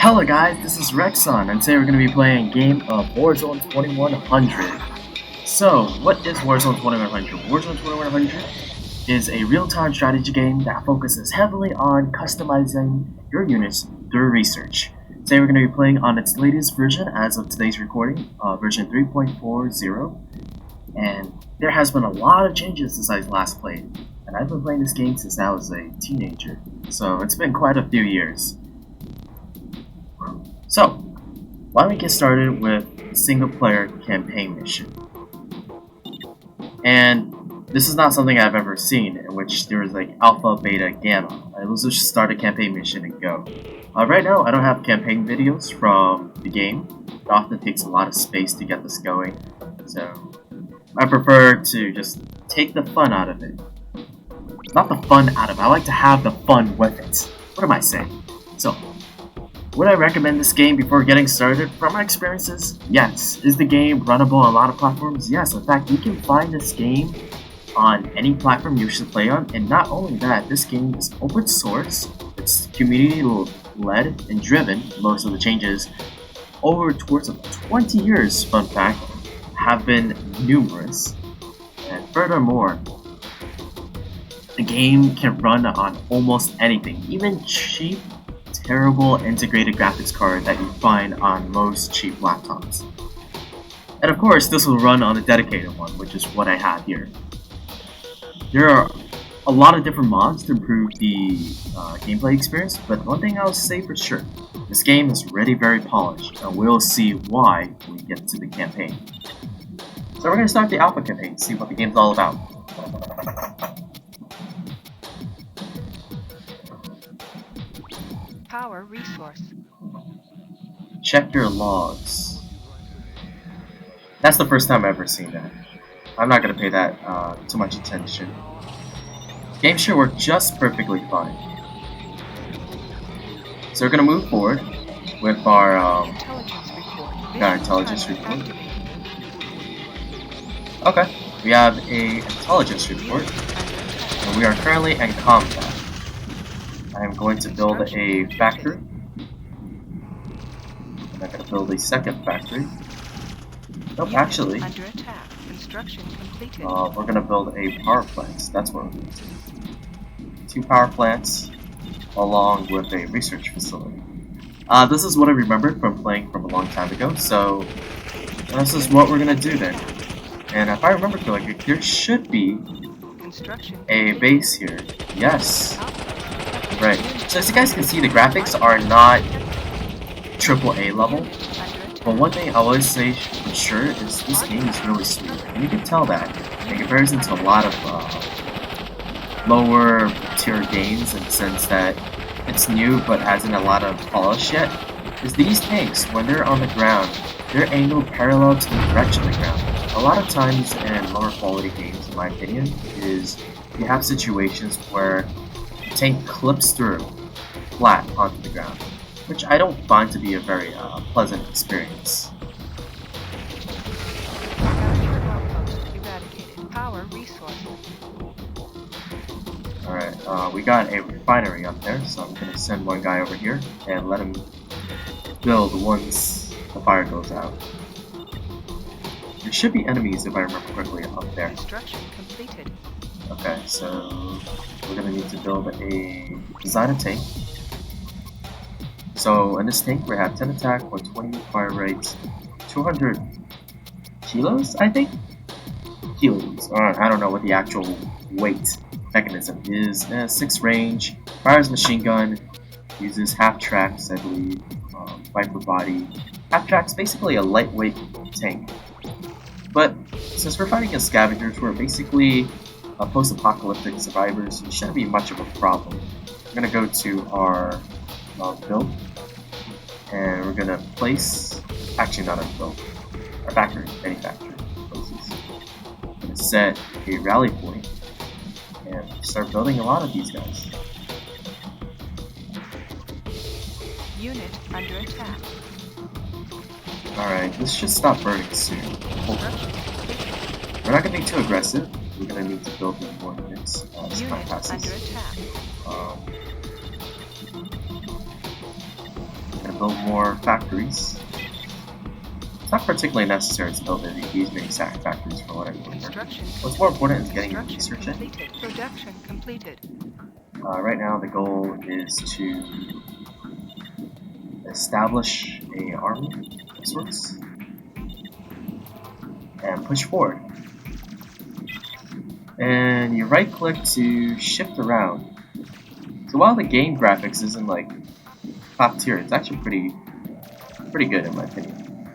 Hello guys, this is Rexon, and today we're going to be playing a game of Warzone 2100. So, what is Warzone 2100? Warzone 2100 is a real-time strategy game that focuses heavily on customizing your units through research. Today we're going to be playing on its latest version as of today's recording, version 3.40, and there has been a lot of changes since I last played, and I've been playing this game since I was a teenager, so it's been quite a few years. So, why don't we get started with a single-player campaign mission. And this is not something I've ever seen, in which there was like alpha, beta, gamma. Let's just start a campaign mission and go. Right now, I don't have campaign videos from the game. It often takes a lot of space to get this going, so I prefer to just take the fun out of it. Not the fun out of it, I like to have the fun with it. What am I saying? So, would I recommend this game before getting started? From my experiences, yes. Is the game runnable on a lot of platforms? Yes. In fact, you can find this game on any platform you should play on. And not only that, this game is open source. It's community-led and driven. Most of the changes over the course of 20 years, fun fact, have been numerous. And furthermore, the game can run on almost anything, even cheap, terrible integrated graphics card that you find on most cheap laptops. And of course, this will run on a dedicated one, which is what I have here. There are a lot of different mods to improve the gameplay experience, but one thing I'll say for sure, this game is really very polished, and we'll see why when we get to the campaign. So we're going to start the alpha campaign, see what the game's all about. Power resource. Check your logs. That's the first time I've ever seen that. I'm not going to pay that too much attention. Game should work just perfectly fine. So we're going to move forward with our intelligence report. Okay, we have a intelligence report, and we are currently in combat. I'm going to build a factory. I'm not going to build a second factory. Nope, actually, we're going to build a power plant. That's what we're going to do. 2 power plants along with a research facility. This is what I remembered from playing from a long time ago, so this is what we're going to do then. And if I remember correctly, there should be a base here. Yes. Right, so as you guys can see, the graphics are not AAA level, but one thing I always say for sure is this game is really smooth, and you can tell that in comparison to a lot of lower tier games, in the sense that it's new but hasn't a lot of polish yet, is these tanks, when they're on the ground, they're angled parallel to the direction of the ground. A lot of times in lower quality games, in my opinion, is you have situations where tank clips through flat onto the ground, which I don't find to be a very pleasant experience. Alright, we got a refinery up there, so I'm going to send one guy over here and let him build once the fire goes out. There should be enemies, if I remember correctly, up there. Construction completed. Okay, so we're going to need to design a tank. So in this tank we have 10 attack, 120 fire rate, 200 kilos, I think? Kilos. I don't know what the actual weight mechanism is. 6 range, fires machine gun, uses half tracks, I believe, viper body. Half tracks, basically a lightweight tank. But since we're fighting against scavengers, we're basically post-apocalyptic survivors, it shouldn't be much of a problem. We're going to go to our build, and we're going to place, actually not our build, our factory, manufacturing places. We're going to set a rally point, and start building a lot of these guys. Unit under attack. Alright, this should stop burning soon. We're not going to be too aggressive. We're going to need to build more units as time passes. build more factories. It's not particularly necessary to build these many factories for what I remember. Construction What's more important is getting the construction research in. completed. Production completed. Right now the goal is to establish a army of sorts and push forward. And you right click to shift around. So while the game graphics isn't like top tier, it's actually pretty good in my opinion.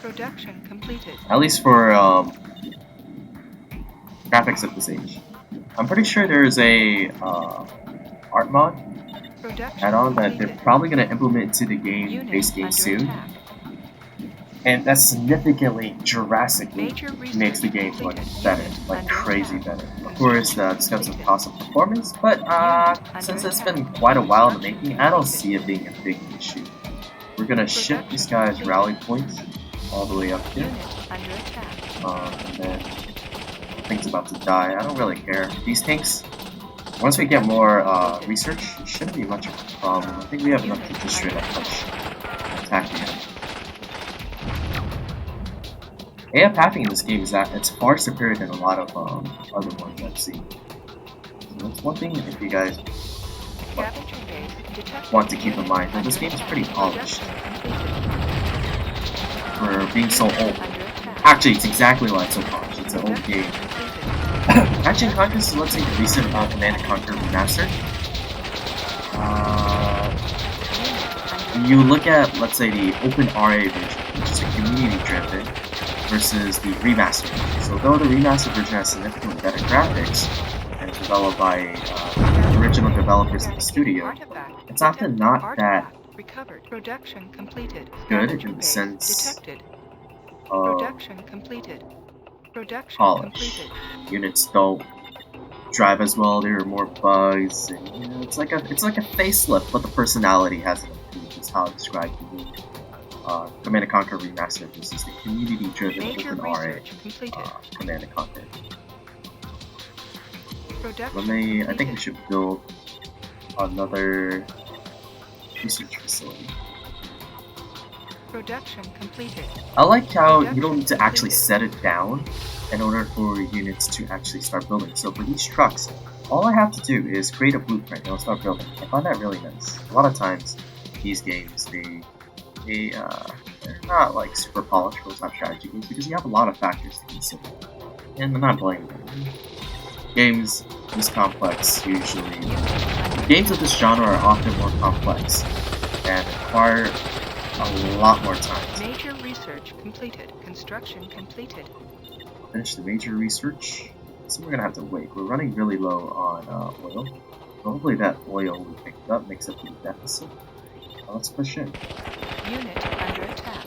Production completed. At least for graphics at this age. I'm pretty sure there's a art mod add-on that they're probably going to implement into the base game soon. Attack. And that significantly, drastically makes the game look better, like crazy better. Of course, it's got some cost of performance, but since it's been quite a while in the making, I don't see it being a big issue. We're gonna shift this guy's rally points all the way up here, and then thing's about to die. I don't really care. These tanks, once we get more research, it shouldn't be much of a problem. I think we have enough to just straight up push and attack the enemy. AI pathing in this game is that it's far superior than a lot of other ones I've seen. So that's one thing if you guys want to keep in mind. That this game is pretty polished for being so old. Actually, it's exactly why it's so polished. It's an old game. Actually, in contrast to, let's say, the recent Command & Conquer Remastered, you look at, let's say, the Open RA version, which is a community-driven, versus the remastered version. So though the remastered version has significantly better graphics and is developed by the original developers in the studio, it's often not that good in the sense of polish. Units don't drive as well. There are more bugs, and you know, it's like a facelift, but the personality hasn't improved. Is how I describe the Command & Conquer Remastered versus the community-driven Open RA Command & Conquer. I think we should build another research facility. Production completed. I like how you don't need to actually set it down in order for units to actually start building. So for these trucks, all I have to do is create a blueprint and it'll start building. I find that really nice. A lot of times, these games, they're not like super polished for top strategy games because you have a lot of factors to consider. And I'm not blaming them. Games this complex usually... Games of this genre are often more complex and require a lot more time. Major research completed. Construction completed. Finish the major research. So we're gonna have to wait. We're running really low on oil. Hopefully that oil we picked up makes up the deficit. Let's push in. Unit under attack.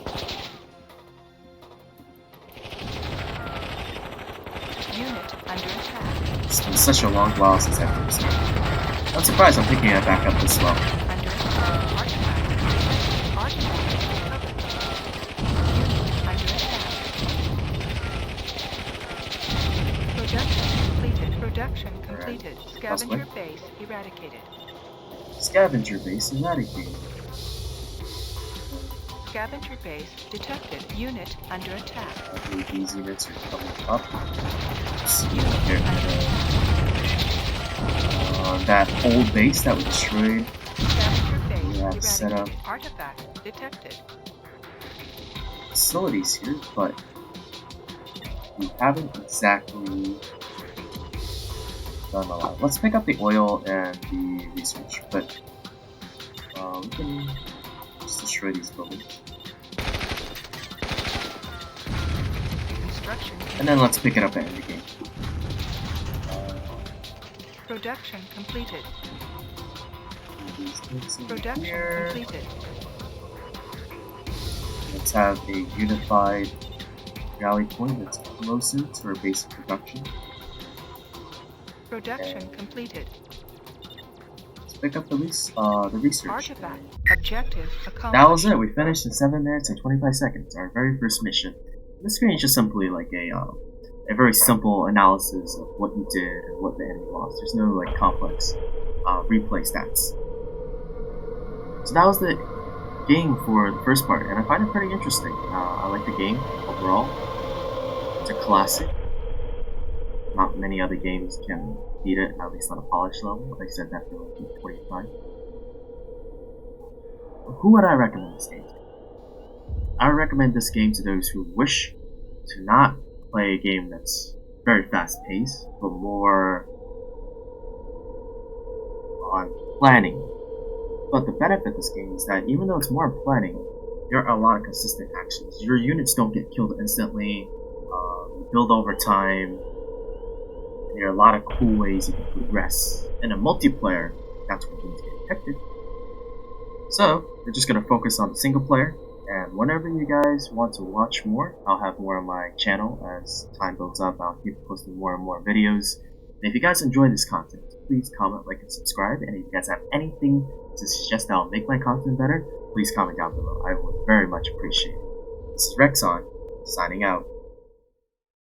Unit under attack. It's been such a long while since I've done this game. I'm surprised I'm picking it back up this well. Under attack. Production completed. Scavenger base eradicated. Scavenger base eradicated. Scavenger base detected. Unit under attack. I believe these units are coming up. Let's see Unit here. under attack. That old base that was destroyed. Scavenger base We have eradicated. set up Artifact detected. facilities here, but we haven't exactly done a lot. Let's pick up the oil and the research, but we can just destroy these buildings. Construction. And then let's pick it up at the game. Production completed. These things over Production here. completed. Let's have a unified rally point that's closer to our base of production. Production completed. Let's pick up the research. Artifact. Objective accomplished. That was it. We finished in 7 minutes and 25 seconds. Our very first mission. This screen is just simply like a very simple analysis of what you did and what the enemy lost. There's no like complex replay stats. So that was the game for the first part, and I find it pretty interesting. I like the game overall. It's a classic. Not many other games can beat it, at least on a polished level. Like I said that for like 25. Who would I recommend this game to? I would recommend this game to those who wish to not play a game that's very fast paced, but more on planning. But the benefit of this game is that even though it's more on planning, there are a lot of consistent actions. Your units don't get killed instantly, you build over time, and there are a lot of cool ways you can progress. In a multiplayer, that's when things get hectic. So, we're just going to focus on the single player, and whenever you guys want to watch more, I'll have more on my channel. As time builds up, I'll keep posting more and more videos. And if you guys enjoy this content, please comment, like, and subscribe. And if you guys have anything to suggest that will make my content better, please comment down below. I would very much appreciate it. This is Rexon, signing out.